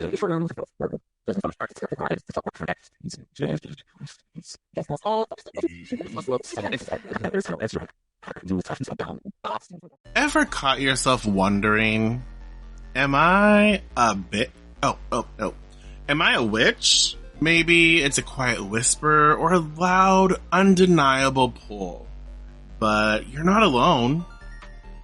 Ever caught yourself wondering, am I a bit? Oh. Am I a witch? Maybe it's a quiet whisper or a loud, undeniable pull. But you're not alone.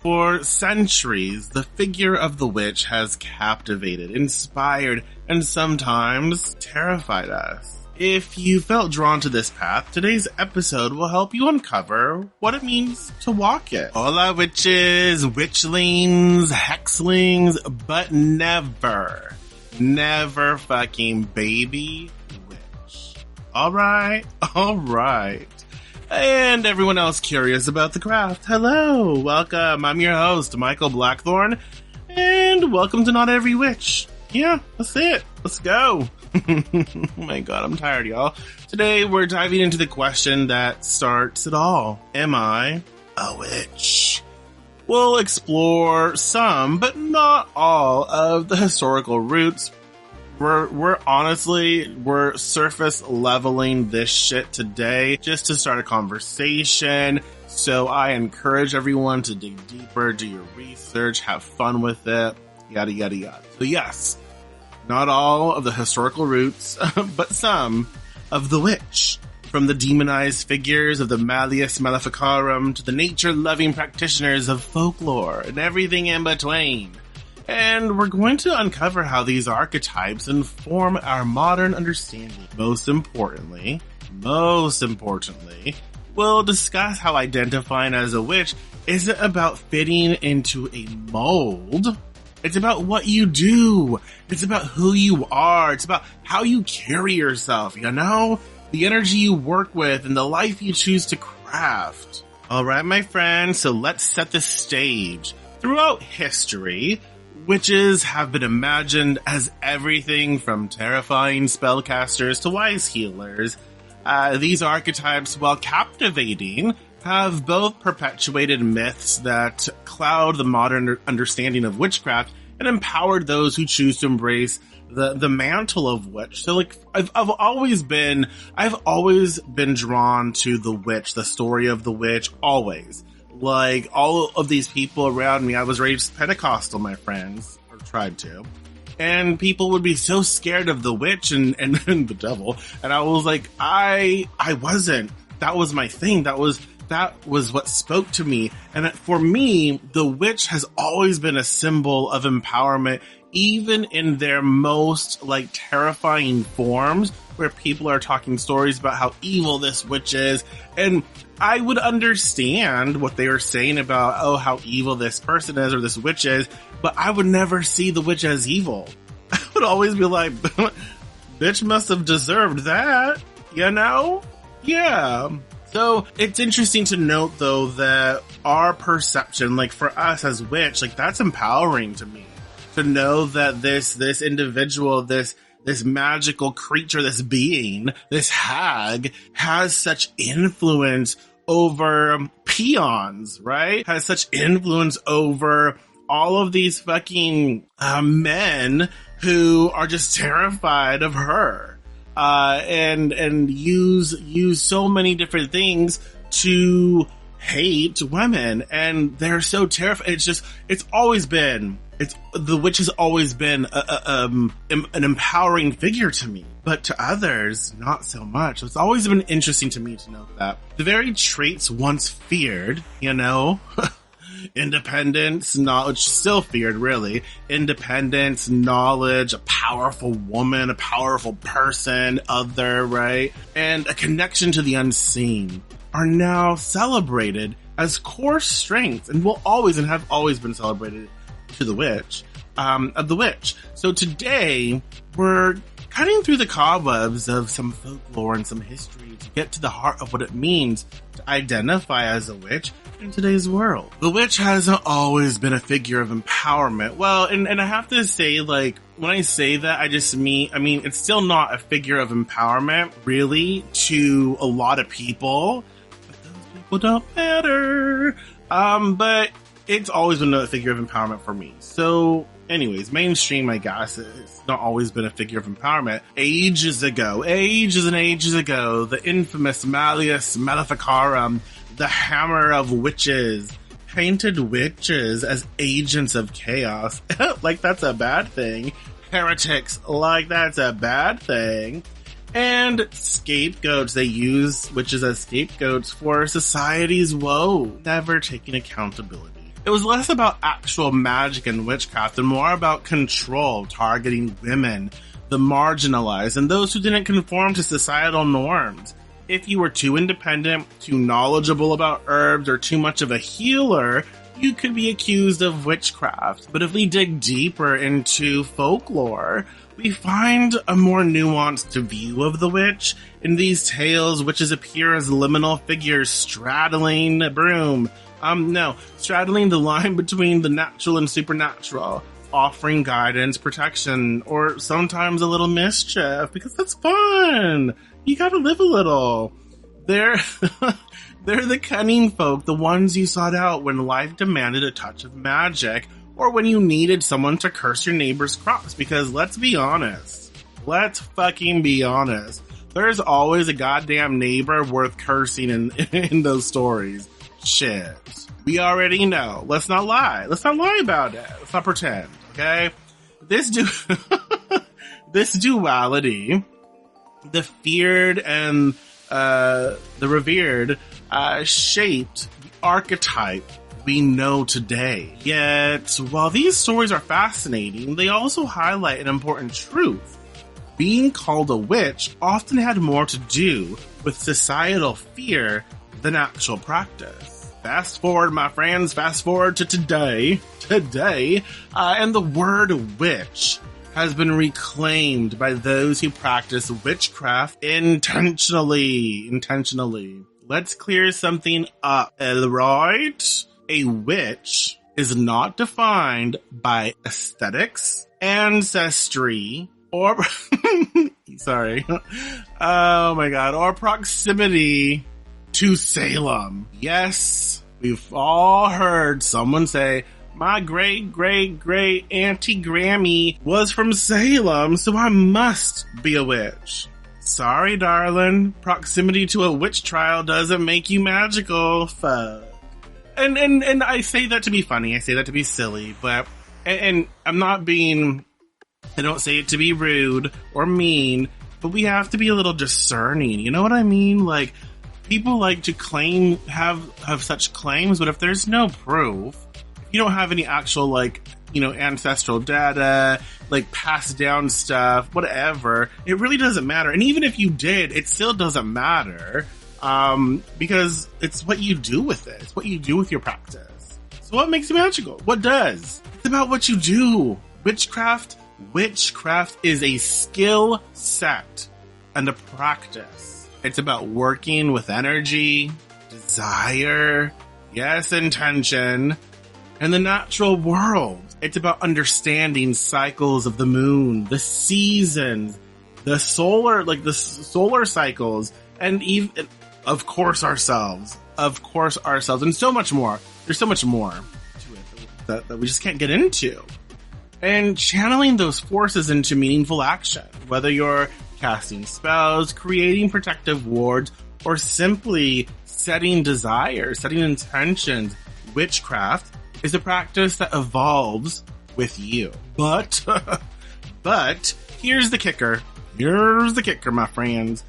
For centuries, the figure of the witch has captivated, inspired, and sometimes terrified us. If you felt drawn to this path, today's episode will help you uncover what it means to walk it. Hola witches, witchlings, hexlings, but never fucking baby witch. Alright. And everyone else curious about the craft, hello, welcome. I'm your host, Michael Blackthorn, and welcome to Not Every Witch. Yeah, that's it. Let's go. Oh my god, I'm tired, y'all. Today we're diving into the question that starts it all. Am I a witch? We'll explore some, but not all, of the historical roots. We're surface leveling this shit today just to start a conversation. So I encourage everyone to dig deeper, do your research, have fun with it, yada, yada, yada. So yes, not all of the historical roots, but some of the witch. From the demonized figures of the Malleus Maleficarum to the nature-loving practitioners of folklore and everything in between. And we're going to uncover how these archetypes inform our modern understanding. Most importantly, we'll discuss how identifying as a witch isn't about fitting into a mold. It's about what you do. It's about who you are. It's about how you carry yourself, you know? The energy you work with and the life you choose to craft. Alright, my friends, so let's set the stage. Throughout history, witches have been imagined as everything from terrifying spellcasters to wise healers. These archetypes, while captivating, have both perpetuated myths that cloud the modern understanding of witchcraft and empowered those who choose to embrace the mantle of witch. So like, I've always been drawn to the witch, the story of the witch, always. Like, all of these people around me, I was raised Pentecostal, my friends, or tried to. And people would be so scared of the witch and the devil. And I was like, I wasn't. That was my thing. That was what spoke to me. And for me, the witch has always been a symbol of empowerment, even in their most like terrifying forms, where people are talking stories about how evil this witch is. And I would understand what they were saying about, oh, how evil this person is or this witch is, but I would never see the witch as evil. I would always be like, bitch must have deserved that, you know? Yeah. So it's interesting to note, though, that our perception, like for us as witch, like that's empowering to me. To know that this individual, this magical creature, this being, this hag, has such influence over peons, right? Has such influence over all of these fucking men who are just terrified of her. And use so many different things to hate women, and they're so terrified. The witch has always been an empowering figure to me, but to others, not so much. It's always been interesting to me to know that the very traits once feared, you know, independence, knowledge, still feared really, independence, knowledge, a powerful woman, a powerful person, other, right? And a connection to the unseen are now celebrated as core strengths, and will always and have always been celebrated to the witch, of the witch. So today, we're cutting through the cobwebs of some folklore and some history to get to the heart of what it means to identify as a witch in today's world. The witch has always been a figure of empowerment. Well, and I have to say, like, when I say that, I mean, it's still not a figure of empowerment, really, to a lot of people, but those people don't matter. But it's always been a figure of empowerment for me. So Anyways, mainstream, I guess, it's not always been a figure of empowerment. Ages ago, the infamous Malleus Maleficarum, the Hammer of Witches, painted witches as agents of chaos. Like that's a bad thing. Heretics, like that's a bad thing. And scapegoats, they use witches as scapegoats for society's woe, never taking accountability. It was less about actual magic and witchcraft and more about control, targeting women, the marginalized, and those who didn't conform to societal norms. If you were too independent, too knowledgeable about herbs, or too much of a healer, you could be accused of witchcraft. But if we dig deeper into folklore, we find a more nuanced view of the witch. In these tales, witches appear as liminal figures straddling a broom. Straddling the line between the natural and supernatural, offering guidance, protection, or sometimes a little mischief, because that's fun. You gotta live a little. They're the cunning folk, the ones you sought out when life demanded a touch of magic, or when you needed someone to curse your neighbor's crops, because let's be honest. Let's fucking be honest. There's always a goddamn neighbor worth cursing in those stories. Shit. We already know. Let's not lie. Let's not lie about it. Let's not pretend, okay? This duality, the feared and the revered, shaped the archetype we know today. Yet, while these stories are fascinating, they also highlight an important truth. Being called a witch often had more to do with societal fear than actual practice. Fast forward, my friends, fast forward to today, and the word witch has been reclaimed by those who practice witchcraft intentionally. Let's clear something up, alright? A witch is not defined by aesthetics, ancestry, or, oh my god, or proximity to Salem. Yes, we've all heard someone say, my great Auntie Grammy was from Salem, so I must be a witch. Sorry, darling. Proximity to a witch trial doesn't make you magical. Fuck. And I say that to be funny. I say that to be silly, but, and I'm not being, I don't say it to be rude or mean, but we have to be a little discerning. You know what I mean? Like, people like to have such claims, but if there's no proof, you don't have any actual, like, you know, ancestral data, like passed down stuff, whatever, it really doesn't matter. And even if you did, it still doesn't matter, because it's what you do with it. It's what you do with your practice. So what makes it magical? What does? It's about what you do. Witchcraft is a skill set and a practice. It's about working with energy, desire, yes, intention, and the natural world. It's about understanding cycles of the moon, the seasons, the solar cycles, and even, of course, ourselves, and so much more. There's so much more to it that we just can't get into. And channeling those forces into meaningful action, whether you're casting spells, creating protective wards, or simply setting desires, setting intentions, witchcraft is a practice that evolves with you. But here's the kicker. Here's the kicker, my friends.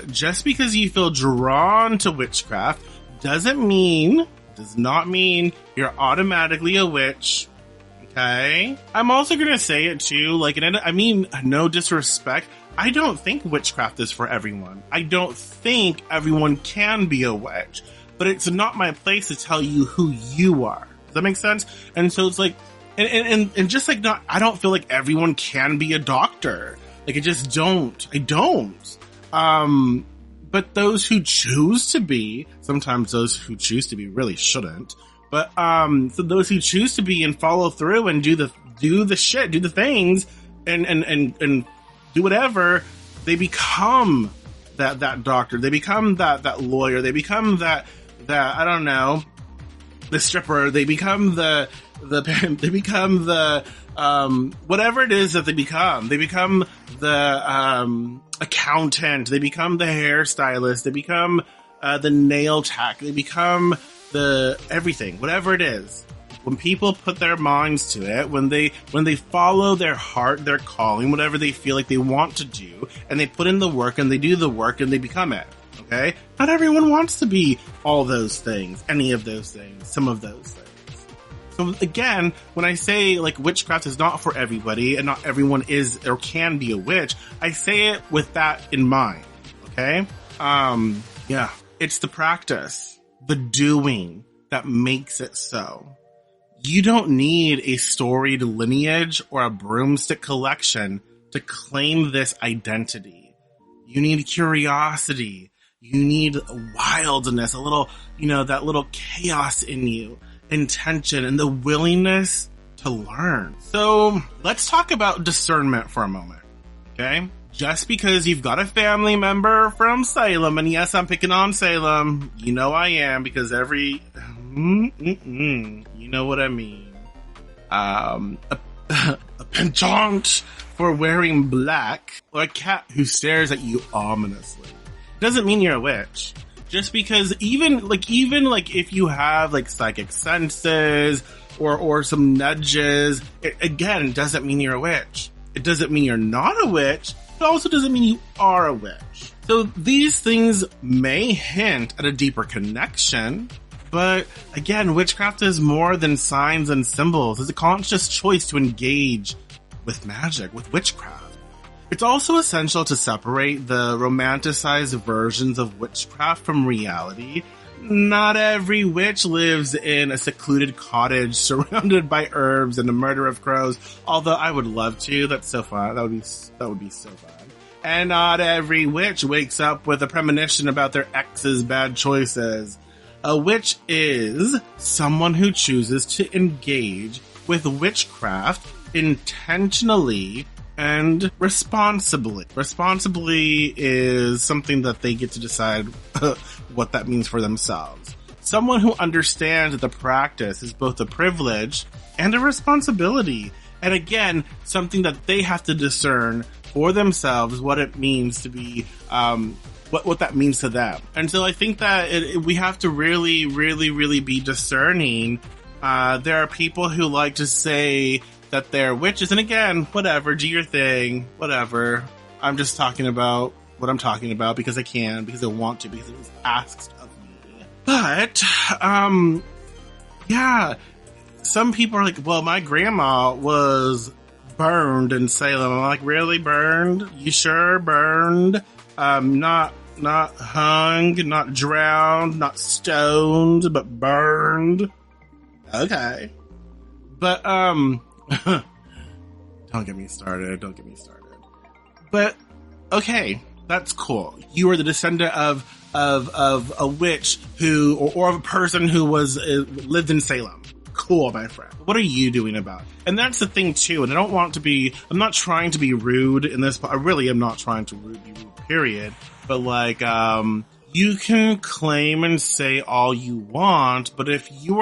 Just because you feel drawn to witchcraft does not mean you're automatically a witch. Okay? I'm also gonna say it too, like, I mean, no disrespect. I don't think witchcraft is for everyone. I don't think everyone can be a witch. But it's not my place to tell you who you are. Does that make sense? And so it's like, and just like not, I don't feel like everyone can be a doctor. Like, I just don't. I don't. But those who choose to be, sometimes those who choose to be really shouldn't. But, so those who choose to be and follow through and do the shit, do the things, and do whatever, they become that doctor. They become that lawyer. They become that, I don't know, the stripper. They become the they become the, whatever it is that they become. They become the, accountant. They become the hairstylist. They become, the nail tech. They become the everything, whatever it is. When people put their minds to it, when they follow their heart, their calling, whatever they feel like they want to do, and they put in the work and they do the work and they become it. Okay? Not everyone wants to be all those things, any of those things, some of those things. So again, when I say like witchcraft is not for everybody and not everyone is or can be a witch, I say it with that in mind. Okay? Yeah. It's the practice, the doing that makes it so. You don't need a storied lineage or a broomstick collection to claim this identity. You need curiosity. You need wildness, a little, that little chaos in you, intention, and the willingness to learn. So let's talk about discernment for a moment, okay? Just because you've got a family member from Salem, and yes, I'm picking on Salem, I am, because you know what I mean. A penchant for wearing black, or a cat who stares at you ominously, doesn't mean you're a witch. Just because even if you have like psychic senses or some nudges, it again doesn't mean you're a witch. It doesn't mean you're not a witch. It also doesn't mean you are a witch. So these things may hint at a deeper connection, but again, witchcraft is more than signs and symbols. It's a conscious choice to engage with magic, with witchcraft. It's also essential to separate the romanticized versions of witchcraft from reality. Not every witch lives in a secluded cottage surrounded by herbs and a murder of crows. Although I would love to. That's so fun. That would be so fun. And not every witch wakes up with a premonition about their ex's bad choices. A witch is someone who chooses to engage with witchcraft intentionally and responsibly. Responsibly is something that they get to decide what that means for themselves. Someone who understands that the practice is both a privilege and a responsibility. And again, something that they have to discern for themselves what it means to be, what that means to them. And so I think that we have to really, really, really be discerning. There are people who like to say that they're witches, and again, whatever, do your thing, whatever. I'm just talking about what I'm talking about because I can, because I want to, because it was asked of me. But, yeah, some people are like, well, my grandma was burned in Salem. I'm like, really burned? You sure burned? Not hung, not drowned, not stoned, but burned. Okay. But, don't get me started. But, okay, that's cool. You are the descendant of a witch who, or of a person who lived in Salem. Cool, my friend. What are you doing about it? And that's the thing too, and I'm not trying to be rude in this, I really am not trying to be rude, period. But like, you can claim and say all you want, but if you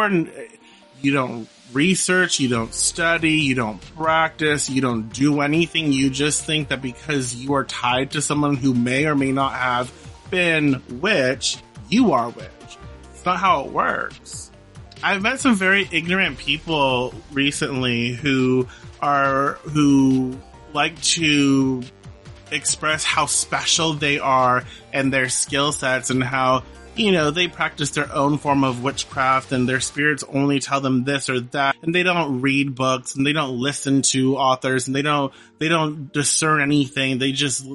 don't research, you don't study, you don't practice, you don't do anything, you just think that because you are tied to someone who may or may not have been witch, you are witch. It's not how it works. I've met some very ignorant people recently who like to express how special they are and their skill sets and how, they practice their own form of witchcraft and their spirits only tell them this or that, and they don't read books and they don't listen to authors and they don't discern anything. They just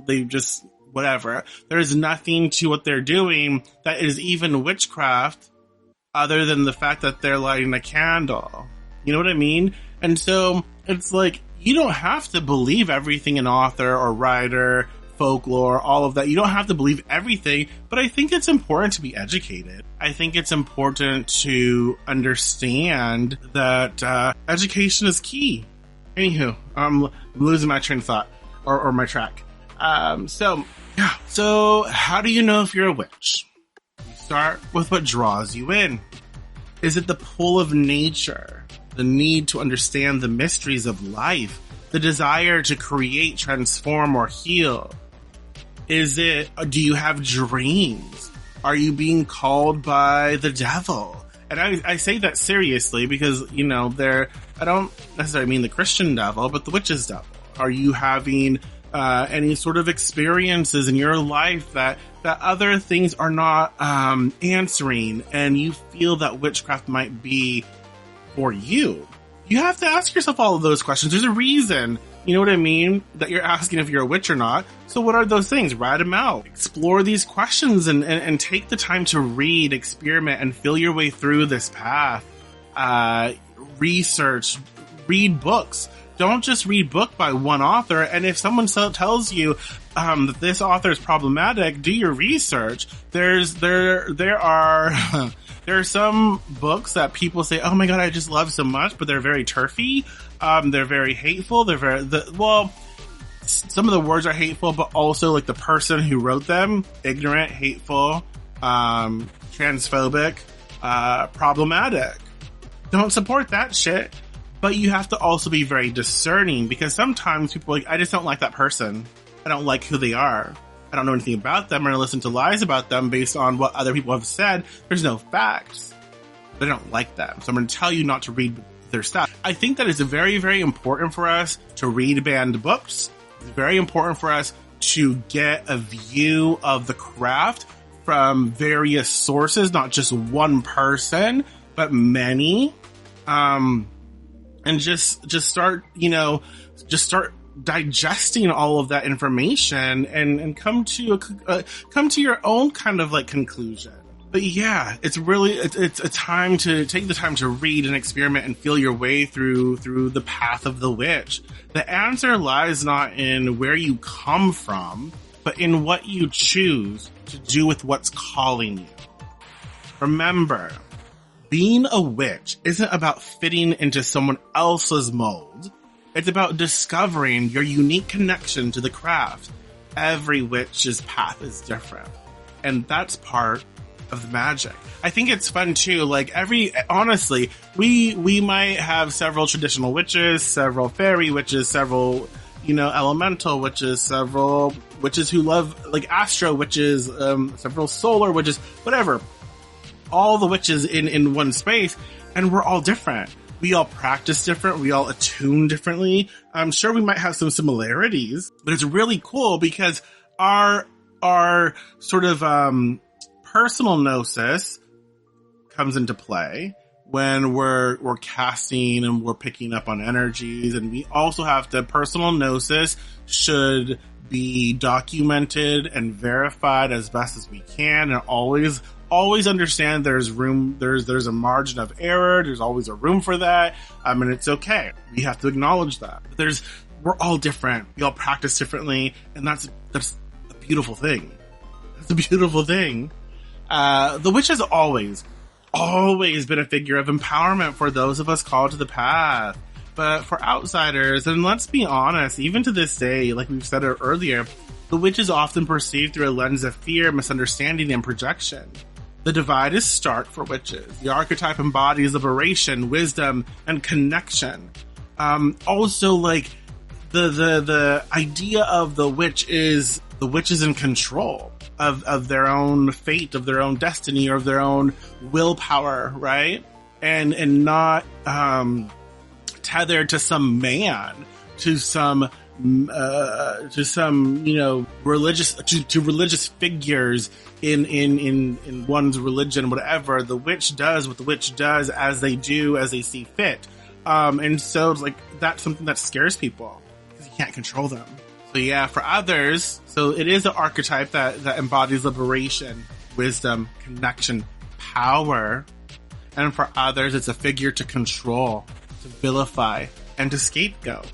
whatever. There's nothing to what they're doing that is even witchcraft other than the fact that they're lighting a candle. You know what I mean? And so it's like, you don't have to believe everything an author or writer, folklore, all of that. You don't have to believe everything, but I think it's important to be educated. I think it's important to understand that education is key. Anywho, I'm losing my train of thought or my track. So how do you know if you're a witch? You start with what draws you in. Is it the pull of nature? the need to understand the mysteries of life, the desire to create, transform, or heal? Do you have dreams? Are you being called by the devil? And I say that seriously because, I don't necessarily mean the Christian devil, but the witch's devil. Are you having any sort of experiences in your life that other things are not answering, and you feel that witchcraft might be for you? You have to ask yourself all of those questions. There's a reason, you know what I mean, that you're asking if you're a witch or not. So what are those things? Write them out. Explore these questions and take the time to read, experiment, and feel your way through this path. Research, read books. Don't just read book by one author. And if someone tells you that this author is problematic, do your research. There are some books that people say, "Oh my God, I just love so much," but they're very turfy. They're very hateful. Some of the words are hateful, but also like the person who wrote them, ignorant, hateful, transphobic, problematic. Don't support that shit. But you have to also be very discerning, because sometimes people are like, I just don't like that person. I don't like who they are. I don't know anything about them, or I listen to lies about them based on what other people have said. There's no facts. But I don't like them. So I'm going to tell you not to read their stuff. I think that it's very, very important for us to read banned books. It's very important for us to get a view of the craft from various sources, not just one person, but many. And just start digesting all of that information and come to your own kind of like conclusion. But yeah, it's a time to take the time to read and experiment and feel your way through the path of the witch. The answer lies not in where you come from, but in what you choose to do with what's calling you. Remember, being a witch isn't about fitting into someone else's mold. It's about discovering your unique connection to the craft. Every witch's path is different. And that's part of the magic. I think it's fun too. Like honestly, we might have several traditional witches, several fairy witches, several, elemental witches, several witches who love like astro witches, several solar witches, whatever. All the witches in one space, and we're all different. We all practice different. We all attune differently. I'm sure we might have some similarities, but it's really cool because our sort of personal gnosis comes into play when we're casting and we're picking up on energies, and we also have to personal gnosis should be documented and verified as best as we can, and always understand there's a margin of error. There's always a room for that. And it's okay. We have to acknowledge that. But we're all different. We all practice differently. And that's a beautiful thing. That's a beautiful thing. The witch has always been a figure of empowerment for those of us called to the path. But for outsiders, and let's be honest, even to this day, like we've said earlier, the witch is often perceived through a lens of fear, misunderstanding, and projection. The divide is stark for witches. The archetype embodies liberation, wisdom, and connection. Also, like, the idea of the witch is in control of their own fate, of their own destiny, or of their own willpower, right? And not tethered to some man, to some religious figures in one's religion, whatever. The witch does what the witch does as they see fit. And so it's like, that's something that scares people because you can't control them. So yeah, for others, so it is an archetype that embodies liberation, wisdom, connection, power. And for others, it's a figure to control, to vilify, and to scapegoat.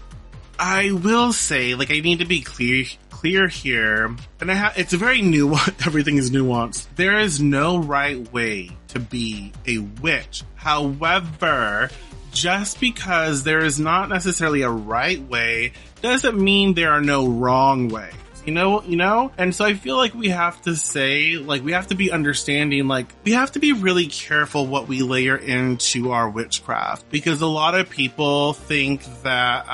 I will say, like, I need to be clear here, and it's a very nuanced, everything is nuanced. There is no right way to be a witch. However, just because there is not necessarily a right way doesn't mean there are no wrong ways. And so I feel like we have to say, like, we have to be understanding, like, we have to be really careful what we layer into our witchcraft, because a lot of people think that,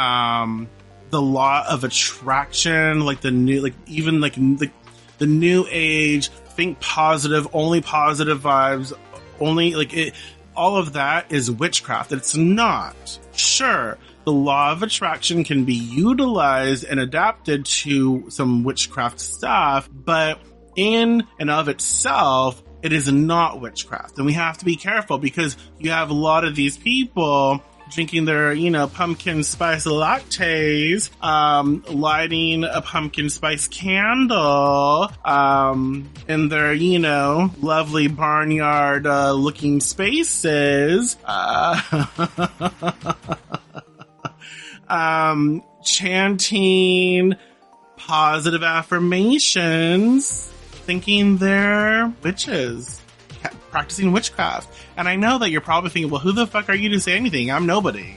the law of attraction, like the new, like even like the new age, think positive, only positive vibes, only like it, all of that is witchcraft. It's not. Sure, the law of attraction can be utilized and adapted to some witchcraft stuff, but in and of itself, it is not witchcraft. And we have to be careful, because you have a lot of these people drinking their, pumpkin spice lattes, lighting a pumpkin spice candle, in their, lovely barnyard, looking spaces, chanting positive affirmations, thinking they're witches, practicing witchcraft. And I know that you're probably thinking, well, who the fuck are you to say anything? I'm nobody.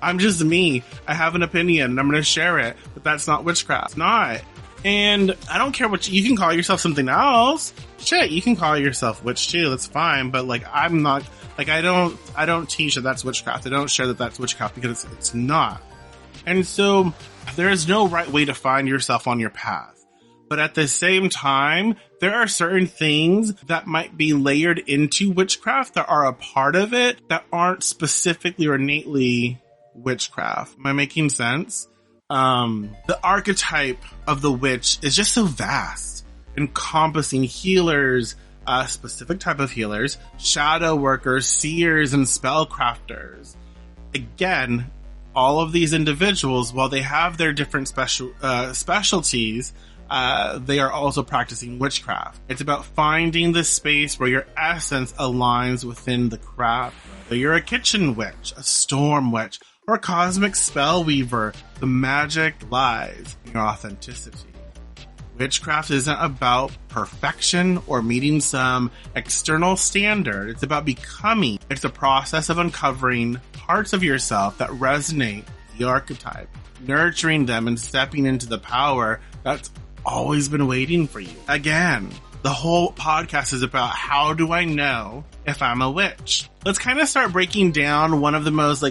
I'm just me. I have an opinion and I'm going to share it, but that's not witchcraft. It's not. And I don't care what you can call yourself something else. Shit, you can call yourself witch too. That's fine. But like, I'm not, like, I don't teach that that's witchcraft. I don't share that that's witchcraft, because it's not. And so there is no right way to find yourself on your path. But at the same time, there are certain things that might be layered into witchcraft that are a part of it that aren't specifically or innately witchcraft. Am I making sense? The archetype of the witch is just so vast, encompassing healers, a specific type of healers, shadow workers, seers, and spellcrafters. Again, all of these individuals, while they have their different specialties, they are also practicing witchcraft. It's about finding the space where your essence aligns within the craft. So you're a kitchen witch, a storm witch, or a cosmic spell weaver. The magic lies in your authenticity. Witchcraft isn't about perfection or meeting some external standard. It's about becoming. It's a process of uncovering parts of yourself that resonate with the archetype, nurturing them and stepping into the power that's always been waiting for you. Again, the whole podcast is about, how do I know if I'm a witch? Let's kind of start breaking down one of the most,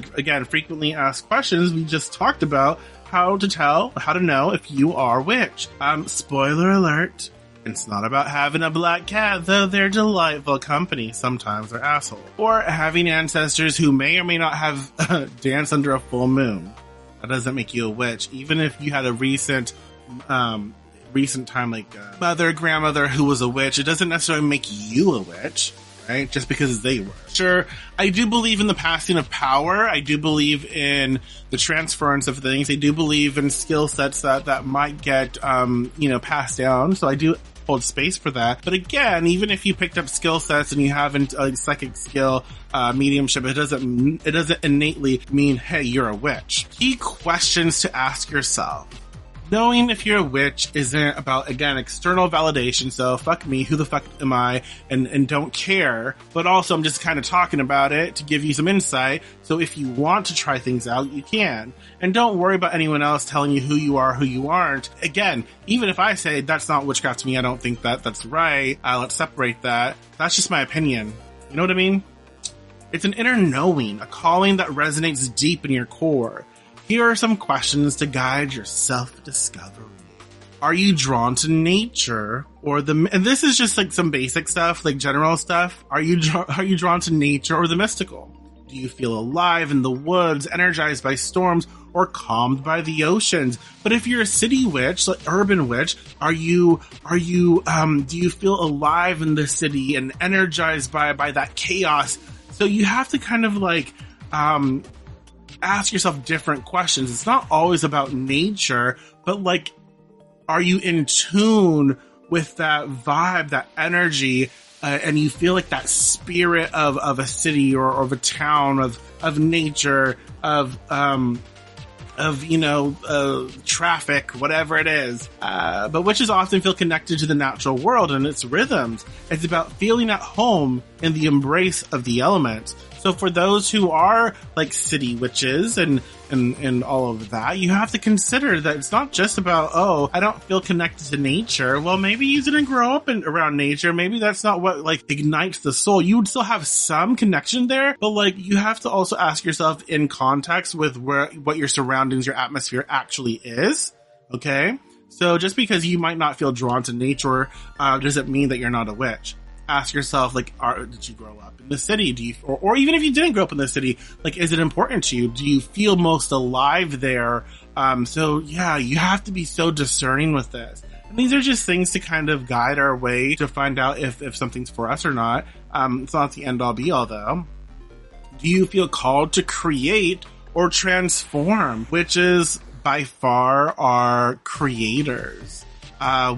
frequently asked questions we just talked about, how to know if you are a witch. Spoiler alert, it's not about having a black cat, though they're delightful company. Sometimes they're assholes. Or having ancestors who may or may not have danced under a full moon. That doesn't make you a witch. Even if you had a recent time, like mother, grandmother who was a witch, it doesn't necessarily make you a witch, right? Just because they were. Sure, I do believe in the passing of power. I do believe in the transference of things. I do believe in skill sets that might get, passed down. So I do hold space for that. But again, even if you picked up skill sets and you haven't psychic skill, mediumship, it doesn't innately mean, hey, you're a witch. Key questions to ask yourself. Knowing if you're a witch isn't about, again, external validation. So fuck me, who the fuck am I? And don't care. But also I'm just kind of talking about it to give you some insight. So if you want to try things out, you can. And don't worry about anyone else telling you who you are, who you aren't. Again, even if I say that's not witchcraft to me, I don't think that's right. Let's separate that. That's just my opinion. You know what I mean? It's an inner knowing, a calling that resonates deep in your core. Here are some questions to guide your self-discovery. Are you drawn to nature and this is just like some basic stuff, like general stuff. Are you drawn to nature or the mystical? Do you feel alive in the woods, energized by storms, or calmed by the oceans? But if you're a city witch, like urban witch, do you feel alive in the city and energized by that chaos? So you have to kind of ask yourself different questions. It's not always about nature, but are you in tune with that vibe, that energy, and you feel like that spirit of a city or of a town, of nature, of traffic, whatever it is. But witches often feel connected to the natural world and its rhythms. It's about feeling at home in the embrace of the elements. So for those who are like city witches and all of that, you have to consider that it's not just about, oh, I don't feel connected to nature. Well, maybe you didn't grow up around nature. Maybe that's not what like ignites the soul. You would still have some connection there, but like you have to also ask yourself in context with what your surroundings, your atmosphere actually is. Okay. So just because you might not feel drawn to nature, doesn't mean that you're not a witch. Ask yourself, like, did you grow up in the city? Do you, or even if you didn't grow up in the city, like, is it important to you? Do you feel most alive there? So yeah, you have to be so discerning with this. And these are just things to kind of guide our way to find out if something's for us or not. It's not the end all be all though. Do you feel called to create or transform? Which is by far are creators.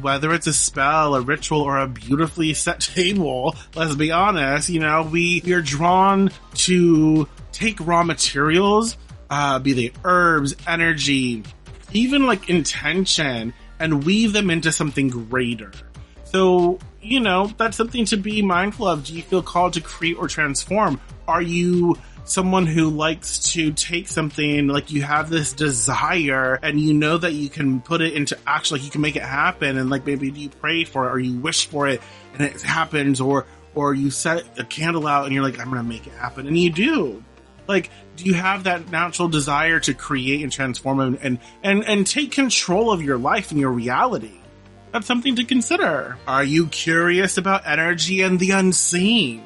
Whether it's a spell, a ritual, or a beautifully set table, let's be honest, we are drawn to take raw materials, be they herbs, energy, even like intention, and weave them into something greater. So, that's something to be mindful of. Do you feel called to create or transform? Are you someone who likes to take something, like you have this desire and you know that you can put it into action, like you can make it happen, and like maybe you pray for it or you wish for it and it happens, or you set a candle out and you're like, I'm gonna make it happen, and you do. Like, do you have that natural desire to create and transform and take control of your life and your reality? That's something to consider. Are you curious about energy and the unseen?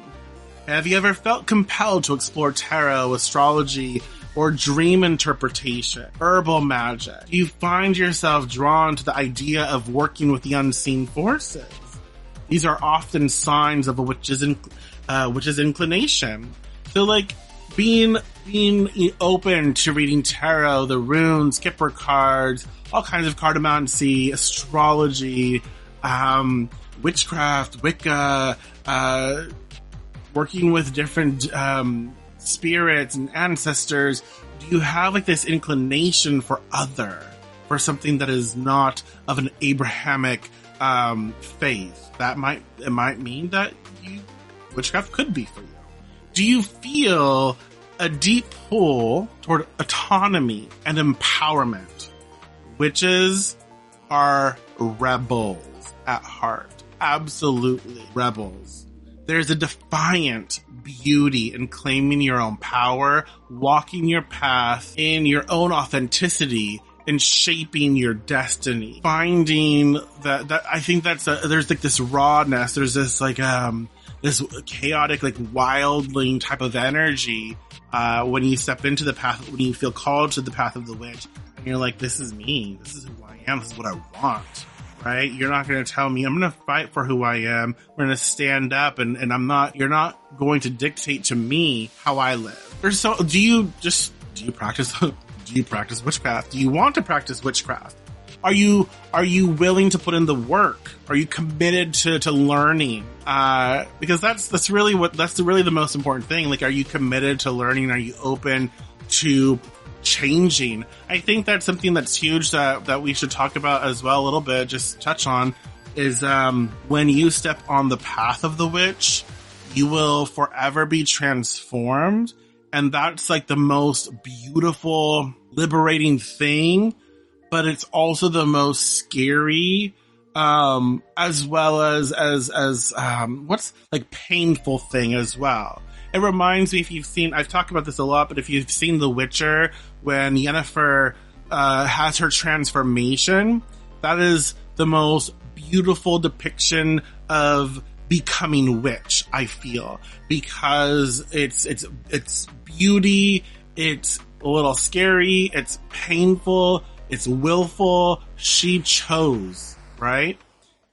Have you ever felt compelled to explore tarot, astrology, or dream interpretation, herbal magic? Do you find yourself drawn to the idea of working with the unseen forces? These are often signs of a witch's inclination. So, like, being open to reading tarot, the runes, skipper cards, all kinds of cartomancy, astrology, witchcraft, Wicca, working with different spirits and ancestors. Do you have like this inclination for something that is not of an Abrahamic faith? It might mean that witchcraft could be for you. Do you feel a deep pull toward autonomy and empowerment? Witches are rebels at heart. Absolutely rebels. There's a defiant beauty in claiming your own power, walking your path in your own authenticity, and shaping your destiny. Finding that I think there's like this rawness, there's this like, this chaotic, like wildling type of energy, when you step into the path, when you feel called to the path of the witch, and you're like, this is me, this is who I am, this is what I want. Right? You're not going to tell me, I'm going to fight for who I am. We're going to stand up and you're not going to dictate to me how I live. Do you practice witchcraft? Do you want to practice witchcraft? Are you willing to put in the work? Are you committed to learning? Because that's really the most important thing. Like, are you committed to learning? Are you open to changing? I think that's something that's huge that we should talk about as well a little bit, just touch on, is when you step on the path of the witch, you will forever be transformed. And that's like the most beautiful, liberating thing, but it's also the most scary, as well as what's like painful thing as well. It reminds me, I've talked about this a lot, but if you've seen The Witcher, when Yennefer has her transformation, that is the most beautiful depiction of becoming witch, I feel, because it's beauty, it's a little scary, it's painful, it's willful. She chose, right?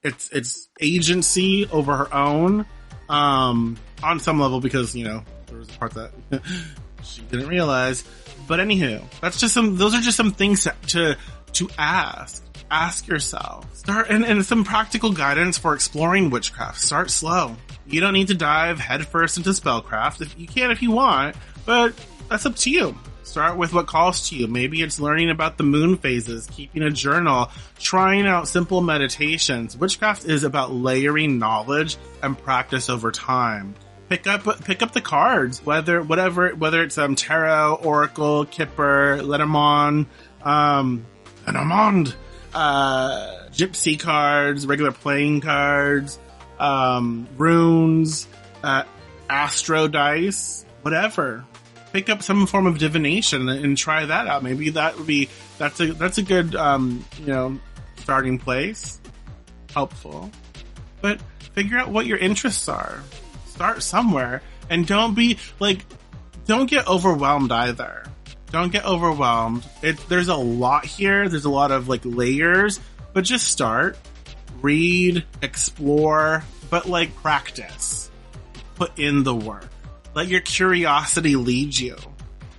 It's agency over her own, on some level, because, there was a part that she didn't realize. But anywho, those are just some things to ask yourself. Start, and some practical guidance for exploring witchcraft. Start slow. You don't need to dive headfirst into spellcraft. If you can, if you want, but that's up to you. Start with what calls to you. Maybe it's learning about the moon phases, keeping a journal, trying out simple meditations. Witchcraft is about layering knowledge and practice over time. pick up the cards, whether it's tarot, oracle, kipper, Lenormand, gypsy cards, regular playing cards, runes, astro dice, whatever. Pick up some form of divination and try that out. Maybe that's a good starting place. Helpful. But figure out what your interests are. Start somewhere, and don't get overwhelmed either. Don't get overwhelmed. There's a lot here. There's a lot of layers, but just start, read, explore, but practice. Put in the work. Let your curiosity lead you.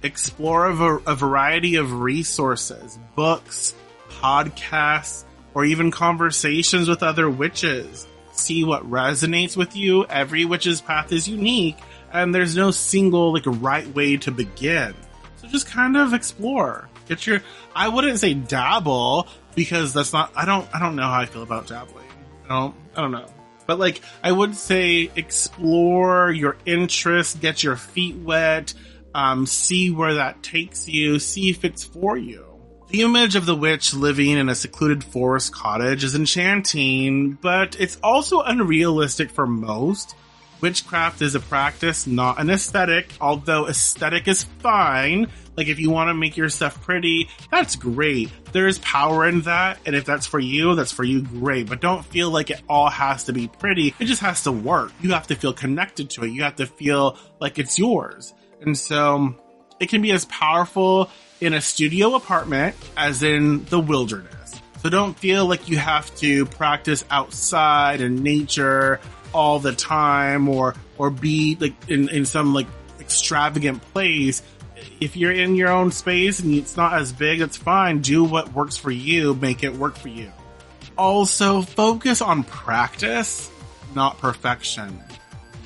Explore a variety of resources, books, podcasts, or even conversations with other witches. See what resonates with you. Every witch's path is unique, and there's no single right way to begin. So just kind of explore. I wouldn't say dabble, because that's not, I don't know how I feel about dabbling. I don't know. But I would say explore your interests, get your feet wet, see where that takes you, see if it's for you. The image of the witch living in a secluded forest cottage is enchanting, but it's also unrealistic for most. Witchcraft is a practice, not an aesthetic, although aesthetic is fine. If you want to make your stuff pretty, that's great. There's power in that, and if that's for you, great. But don't feel like it all has to be pretty. It just has to work. You have to feel connected to it. You have to feel like it's yours. And so it can be as powerful in a studio apartment as in the wilderness. So don't feel like you have to practice outside in nature all the time or be in some extravagant place. If you're in your own space and it's not as big, that's fine. Do what works for you. Make it work for you. Also, focus on practice, not perfection.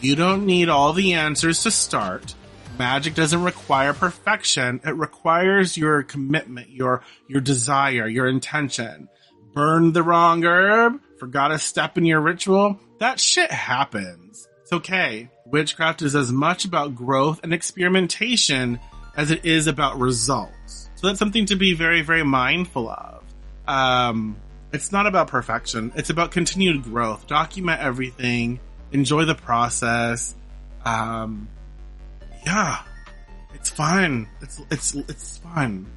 You don't need all the answers to start. Magic doesn't require perfection. It requires your commitment, your desire, your intention. Burn the wrong herb, forgot a step in your ritual. That shit happens. It's okay. Witchcraft is as much about growth and experimentation as it is about results. So that's something to be very, very mindful of. It's not about perfection. It's about continued growth. Document everything. Enjoy the process. Yeah, it's fun. It's fun.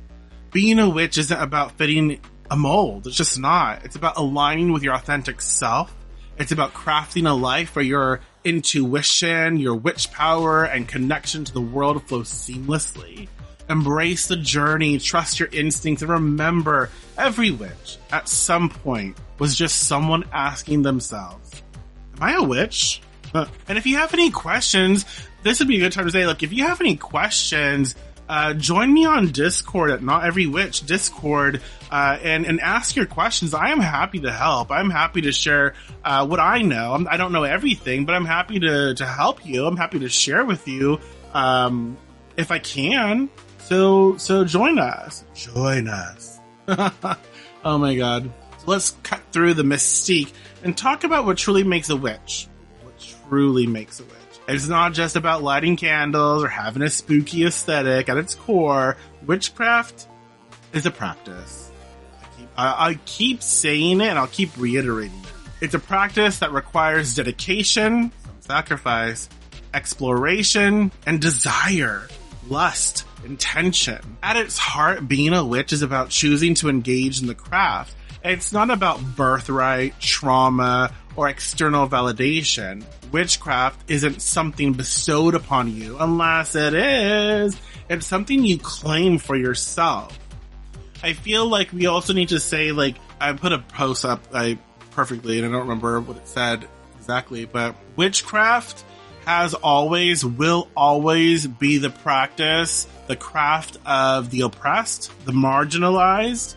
Being a witch isn't about fitting a mold. It's just not. It's about aligning with your authentic self. It's about crafting a life where your intuition, your witch power, and connection to the world flow seamlessly. Embrace the journey, trust your instincts, and remember, every witch, at some point, was just someone asking themselves, am I a witch? And if you have any questions, this would be a good time to say, if you have any questions, join me on Discord at Not Every Witch Discord, and ask your questions. I am happy to help. I'm happy to share what I know. I don't know everything, but I'm happy to help you. I'm happy to share with you if I can. So join us. Join us. Oh my god. So let's cut through the mystique and talk about what truly makes a witch. What truly makes a witch. It's not just about lighting candles or having a spooky aesthetic. At its core, witchcraft is a practice. I keep saying it and I'll keep reiterating it. It's a practice that requires dedication, sacrifice, exploration, and desire, lust, intention. At its heart, being a witch is about choosing to engage in the craft. It's not about birthright, trauma, or external validation. Witchcraft isn't something bestowed upon you, unless it is. It's something you claim for yourself. I feel like we also need to say, I put a post up perfectly, and I don't remember what it said exactly, but witchcraft has always, will always be the practice, the craft of the oppressed, the marginalized.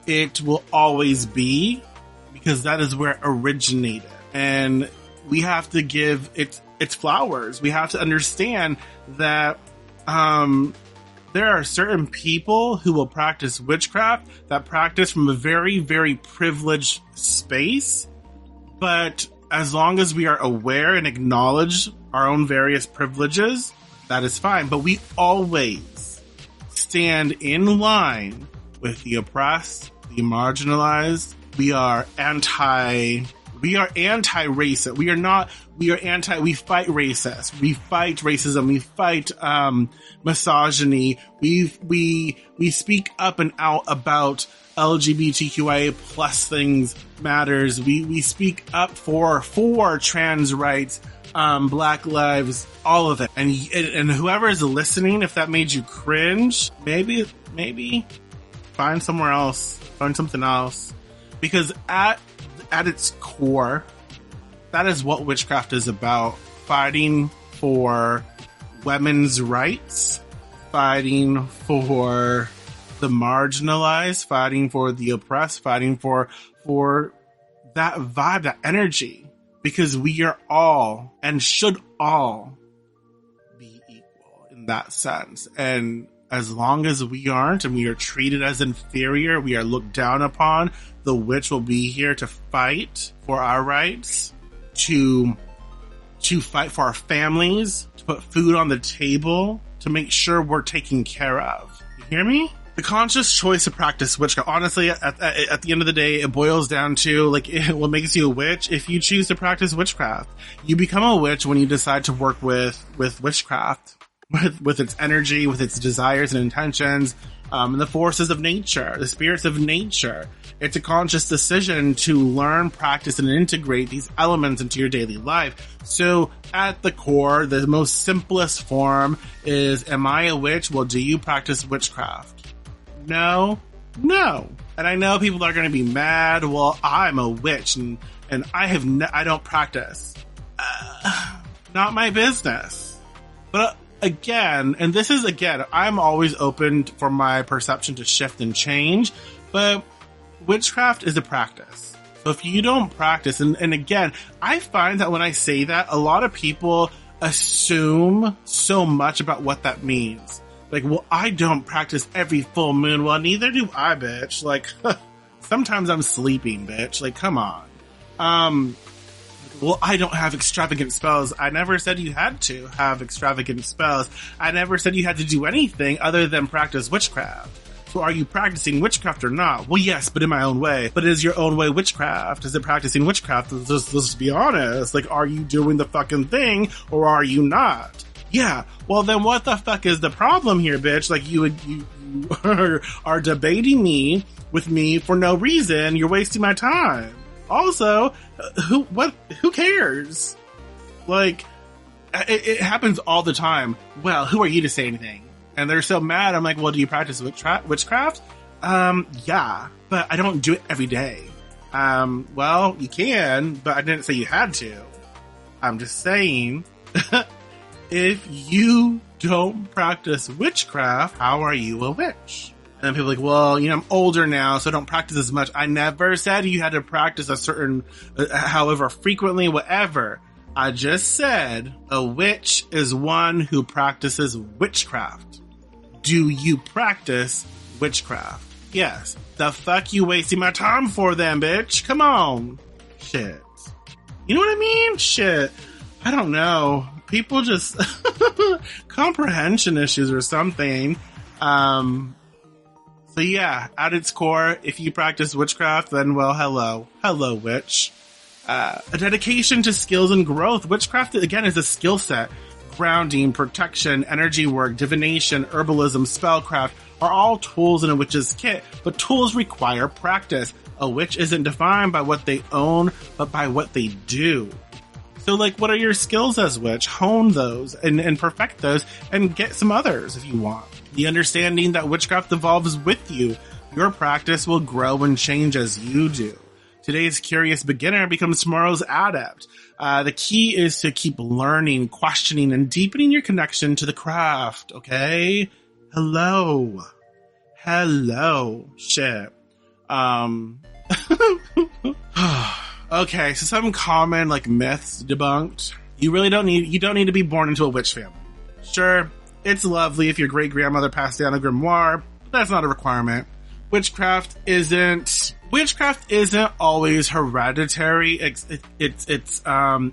It will always be, because that is where it originated. And we have to give its flowers. We have to understand that there are certain people who will practice witchcraft that practice from a very, very privileged space, but as long as we are aware and acknowledge our own various privileges, that is fine. But we always stand in line with the oppressed, the marginalized. We are anti-racist. We fight racist. We fight racism. We fight, misogyny. We speak up and out about LGBTQIA plus things matters. We speak up for trans rights, Black lives, all of it. And whoever is listening, if that made you cringe, maybe find somewhere else, find something else. Because at its core, that is what witchcraft is about. Fighting for women's rights, fighting for the marginalized, fighting for the oppressed, fighting for that vibe, that energy. Because we are all, and should all, be equal in that sense. And as long as we aren't, and we are treated as inferior, we are looked down upon, the witch will be here to fight for our rights, to fight for our families, to put food on the table, to make sure we're taken care of. You hear me? The conscious choice to practice witchcraft, honestly, at the end of the day, it boils down to, like, what makes you a witch. If you choose to practice witchcraft, you become a witch when you decide to work with witchcraft, with its energy, with its desires and intentions, and the forces of nature, the spirits of nature. It's a conscious decision to learn, practice, and integrate these elements into your daily life. So at the core, the most simplest form is, am I a witch? Well, do you practice witchcraft? No. And I know people are going to be mad. Well, I'm a witch and I don't practice. Not my business. But again, and this is again, I'm always open for my perception to shift and change, but witchcraft is a practice. So if you don't practice, and again, I find that when I say that, a lot of people assume so much about what that means. Like, well, I don't practice every full moon. Well, neither do I, bitch. Like, sometimes I'm sleeping, bitch. Like, come on. Well, I don't have extravagant spells. I never said you had to have extravagant spells. I never said you had to do anything other than practice witchcraft. So are you practicing witchcraft or not? Well, yes, but in my own way. But is your own way witchcraft? Is it practicing witchcraft? Let's be honest. Like, are you doing the fucking thing or are you not? Yeah, well then what the fuck is the problem here, bitch? Like, you are debating me with me for no reason. You're wasting my time. Also, who cares? Like, it happens all the time. Well, who are you to say anything? And they're so mad. I'm like, well, do you practice witchcraft? Yeah, but I don't do it every day. Well, you can, but I didn't say you had to. I'm just saying, if you don't practice witchcraft, how are you a witch? And then people are like, well, I'm older now, so I don't practice as much. I never said you had to practice a certain, however frequently, whatever. I just said a witch is one who practices witchcraft. Do you practice witchcraft? Yes. The fuck you wasting my time for then, bitch? Come on. Shit. You know what I mean? Shit. I don't know. People just comprehension issues or something. So yeah, at its core, if you practice witchcraft, then well, hello, witch. A dedication to skills and growth. Witchcraft, again, is a skill set. Grounding, protection, energy work, divination, herbalism, spellcraft are all tools in a witch's kit, but tools require practice. A witch isn't defined by what they own, but by what they do. So, like, what are your skills as witch? Hone those and perfect those and get some others if you want. The understanding that witchcraft evolves with you. Your practice will grow and change as you do. Today's curious beginner becomes tomorrow's adept. The key is to keep learning, questioning, and deepening your connection to the craft, okay? Hello. Shit. Okay, so some common, myths debunked. You don't need to be born into a witch family. Sure, it's lovely if your great-grandmother passed down a grimoire, but that's not a requirement. Witchcraft isn't always hereditary. It's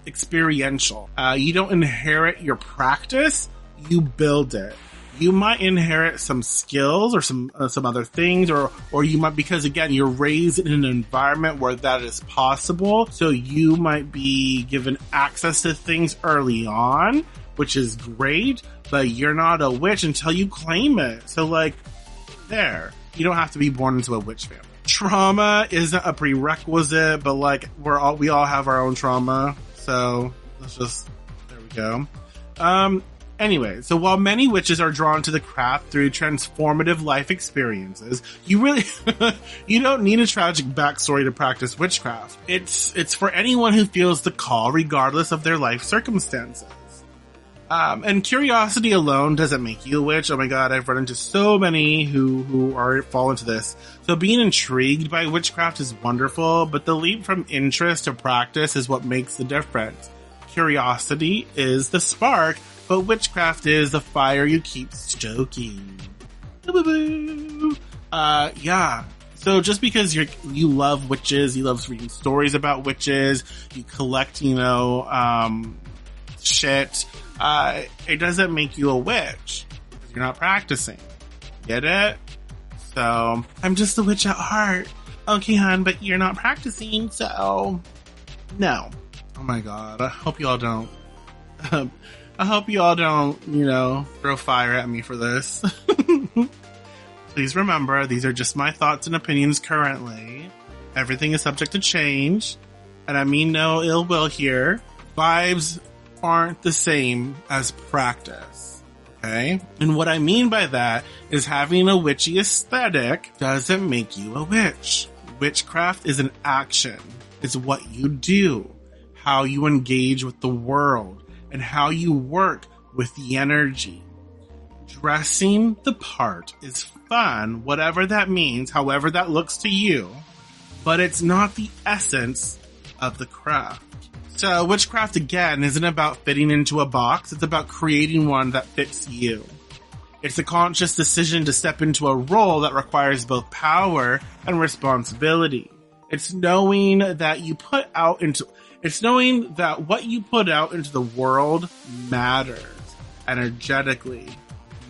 experiential. You don't inherit your practice, you build it. You might inherit some skills or some other things, or you might, because again, you're raised in an environment where that is possible. So you might be given access to things early on, which is great, but you're not a witch until you claim it. So like, there, you don't have to be born into a witch family. Trauma isn't a prerequisite, but like we all have our own trauma. So there we go. Anyway, so while many witches are drawn to the craft through transformative life experiences, you don't need a tragic backstory to practice witchcraft. It's for anyone who feels the call regardless of their life circumstances. And curiosity alone doesn't make you a witch. Oh my god, I've run into so many who fall into this. So being intrigued by witchcraft is wonderful, but the leap from interest to practice is what makes the difference. Curiosity is the spark, but witchcraft is the fire you keep stoking. Yeah. So just because you love witches, you love reading stories about witches, you collect, shit, it doesn't make you a witch. You're not practicing. Get it? So, I'm just a witch at heart. Okay, hon, but you're not practicing, so no. Oh my god, I hope y'all don't. I hope y'all don't, throw fire at me for this. Please remember, these are just my thoughts and opinions currently. Everything is subject to change. And I mean no ill will here. Vibes aren't the same as practice. Okay? And what I mean by that is having a witchy aesthetic doesn't make you a witch. Witchcraft is an action. It's what you do, how you engage with the world, and how you work with the energy. Dressing the part is fun, whatever that means, however that looks to you, but it's not the essence of the craft. So witchcraft, again, isn't about fitting into a box. It's about creating one that fits you. It's a conscious decision to step into a role that requires both power and responsibility. It's knowing that what you put out into the world matters energetically,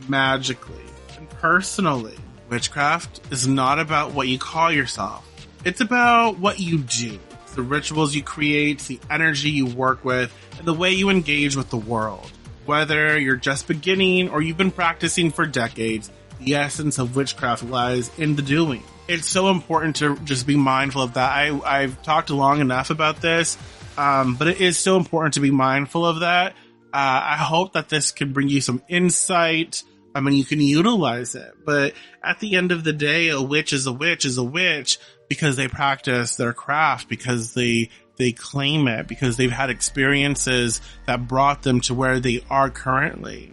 magically, and personally. Witchcraft is not about what you call yourself. It's about what you do. It's the rituals you create, the energy you work with, and the way you engage with the world. Whether you're just beginning or you've been practicing for decades, the essence of witchcraft lies in the doing. It's so important to just be mindful of that. I've talked long enough about this, but it is so important to be mindful of that. I hope that this can bring you some insight. I mean, you can utilize it, but at the end of the day, a witch is a witch because they practice their craft, because they claim it, because they've had experiences that brought them to where they are currently.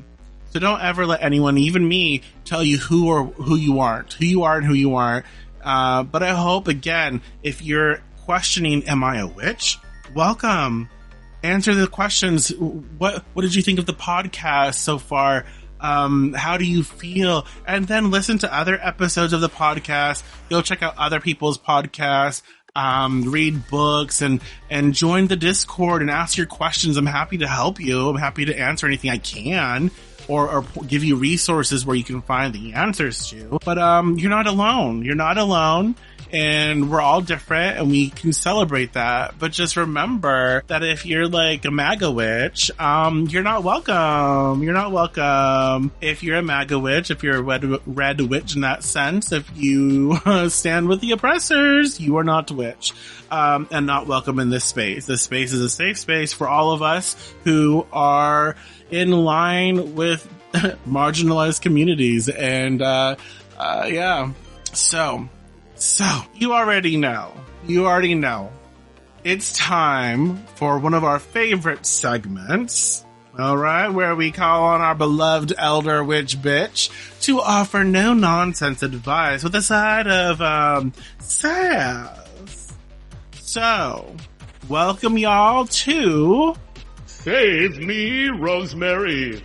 So don't ever let anyone, even me, tell you who you are and who you aren't. But I hope, again, if you're questioning, am I a witch? Welcome. Answer the questions. What did you think of the podcast so far? How do you feel? And then listen to other episodes of the podcast. Go check out other people's podcasts. Read books and join the Discord and ask your questions. I'm happy to help you. I'm happy to answer anything I can or give you resources where you can find the answers to. But you're not alone. You're not alone. And we're all different and we can celebrate that. But just remember that if you're like a MAGA witch, you're not welcome. You're not welcome. If you're a MAGA witch, if you're a red witch in that sense, if you stand with the oppressors, you are not a witch. And not welcome in this space. This space is a safe space for all of us who are in line with marginalized communities. And, yeah. So, you already know. It's time for one of our favorite segments, alright, where we call on our beloved elder witch bitch to offer no-nonsense advice with a side of, sass. So, welcome y'all to... Save me, Rosemary.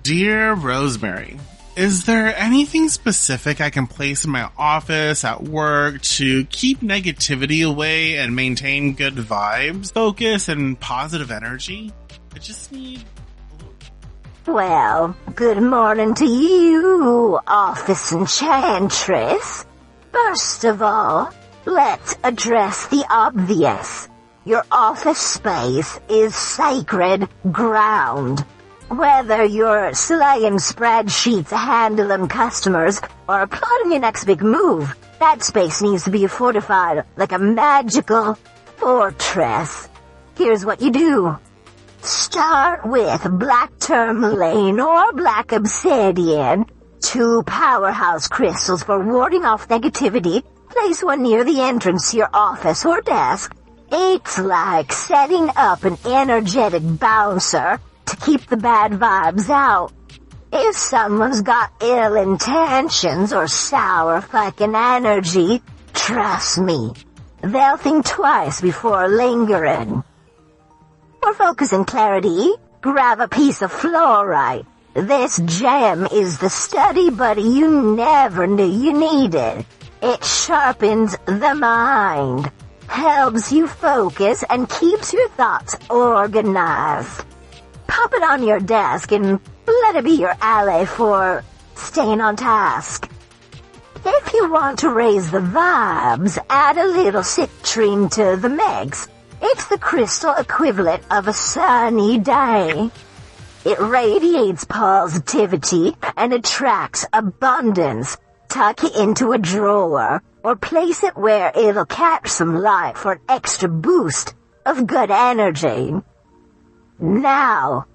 Dear Rosemary, Is there anything specific I can place in my office, at work, to keep negativity away and maintain good vibes, focus, and positive energy? I just need... Well, good morning to you, Office Enchantress. First of all, let's address the obvious. Your office space is sacred ground. Whether you're slaying spreadsheets, handling customers, or plotting your next big move, that space needs to be fortified like a magical fortress. Here's what you do. Start with black tourmaline or black obsidian, 2 powerhouse crystals for warding off negativity. Place one near the entrance to your office or desk. It's like setting up an energetic bouncer to keep the bad vibes out. If someone's got ill intentions or sour fucking energy, trust me, they'll think twice before lingering. For focus and clarity, grab a piece of fluorite. This gem is the study buddy you never knew you needed. It sharpens the mind, helps you focus, and keeps your thoughts organized. Pop it on your desk and let it be your ally for staying on task. If you want to raise the vibes, add a little citrine to the mix. It's the crystal equivalent of a sunny day. It radiates positivity and attracts abundance. Tuck it into a drawer or place it where it'll catch some light for an extra boost of good energy. Now,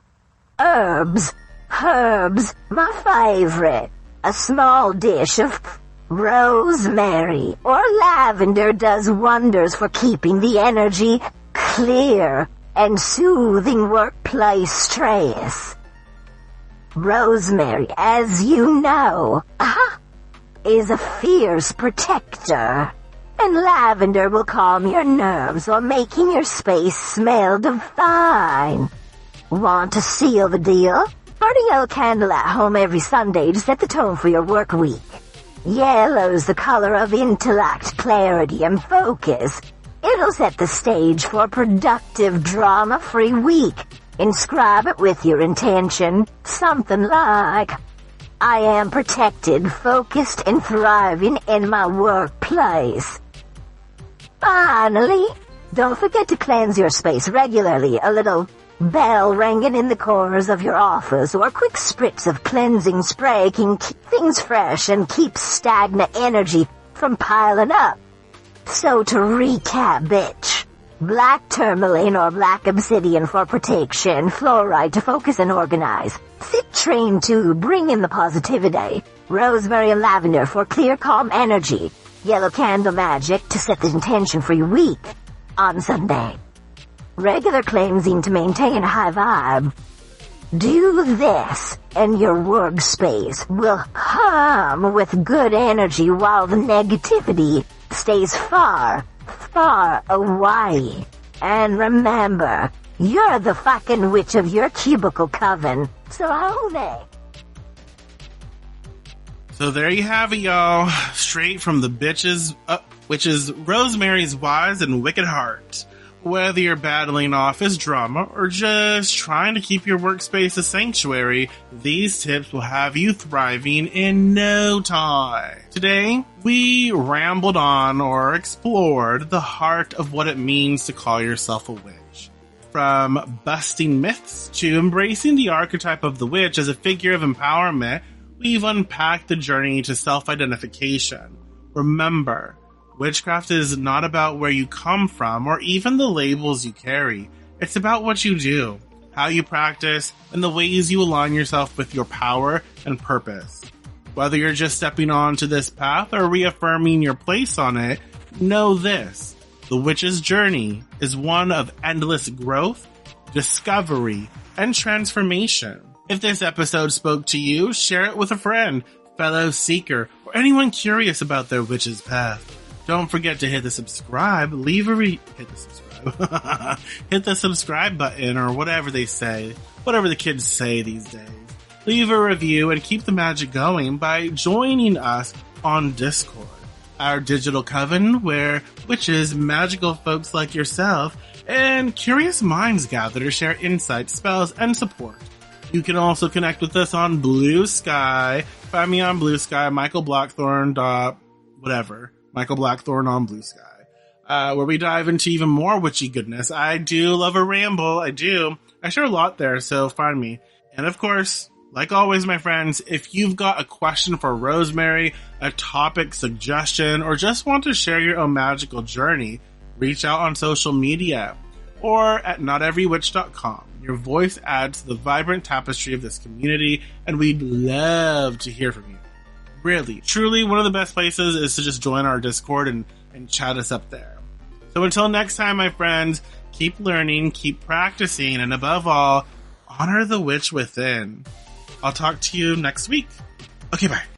herbs, my favorite. A small dish of rosemary or lavender does wonders for keeping the energy clear and soothing workplace stress. Rosemary, as you know, is a fierce protector, and lavender will calm your nerves while making your space smell divine. Want to seal the deal? Burn a yellow candle at home every Sunday to set the tone for your work week. Yellow's the color of intellect, clarity, and focus. It'll set the stage for a productive, drama-free week. Inscribe it with your intention, something like, I am protected, focused, and thriving in my workplace. Finally, don't forget to cleanse your space regularly. A little bell ringing in the corners of your office or a quick spritz of cleansing spray can keep things fresh and keep stagnant energy from piling up. So to recap, bitch, black tourmaline or black obsidian for protection, fluorite to focus and organize, citrine to bring in the positivity, rosemary and lavender for clear, calm energy, yellow candle magic to set the intention for your week on Sunday, regular cleansing to maintain a high vibe. Do this, and your workspace will hum with good energy while the negativity stays far, far away. And remember, you're the fucking witch of your cubicle coven, so own it. So there you have it, y'all. Straight from the bitches, which is Rosemary's Wise and Wicked Heart. Whether you're battling office drama or just trying to keep your workspace a sanctuary, these tips will have you thriving in no time. Today, we rambled on or explored the heart of what it means to call yourself a witch. From busting myths to embracing the archetype of the witch as a figure of empowerment, we've unpacked the journey to self-identification. Remember, witchcraft is not about where you come from or even the labels you carry. It's about what you do, how you practice, and the ways you align yourself with your power and purpose. Whether you're just stepping onto this path or reaffirming your place on it, know this: the witch's journey is one of endless growth, discovery, and transformation. If this episode spoke to you, share it with a friend, fellow seeker, or anyone curious about their witch's path. Don't forget to hit the subscribe, hit the subscribe button, or whatever they say, whatever the kids say these days. leave a review, and keep the magic going by joining us on Discord, our digital coven where witches, magical folks like yourself, and curious minds gather to share insights, spells, and support. You can also connect with us on Blue Sky. Find me on Blue Sky, Michael Blackthorn. Michael Blackthorn on Blue Sky, where we dive into even more witchy goodness. I do love a ramble. I do. I share a lot there, so find me. And of course, like always, my friends, if you've got a question for Rosemary, a topic suggestion, or just want to share your own magical journey, reach out on social media or at noteverywitch.com. Your voice adds to the vibrant tapestry of this community, and we'd love to hear from you. Really, truly, one of the best places is to just join our Discord and chat us up there. So until next time, my friends, keep learning, keep practicing, and above all, honor the witch within. I'll talk to you next week. Okay, bye.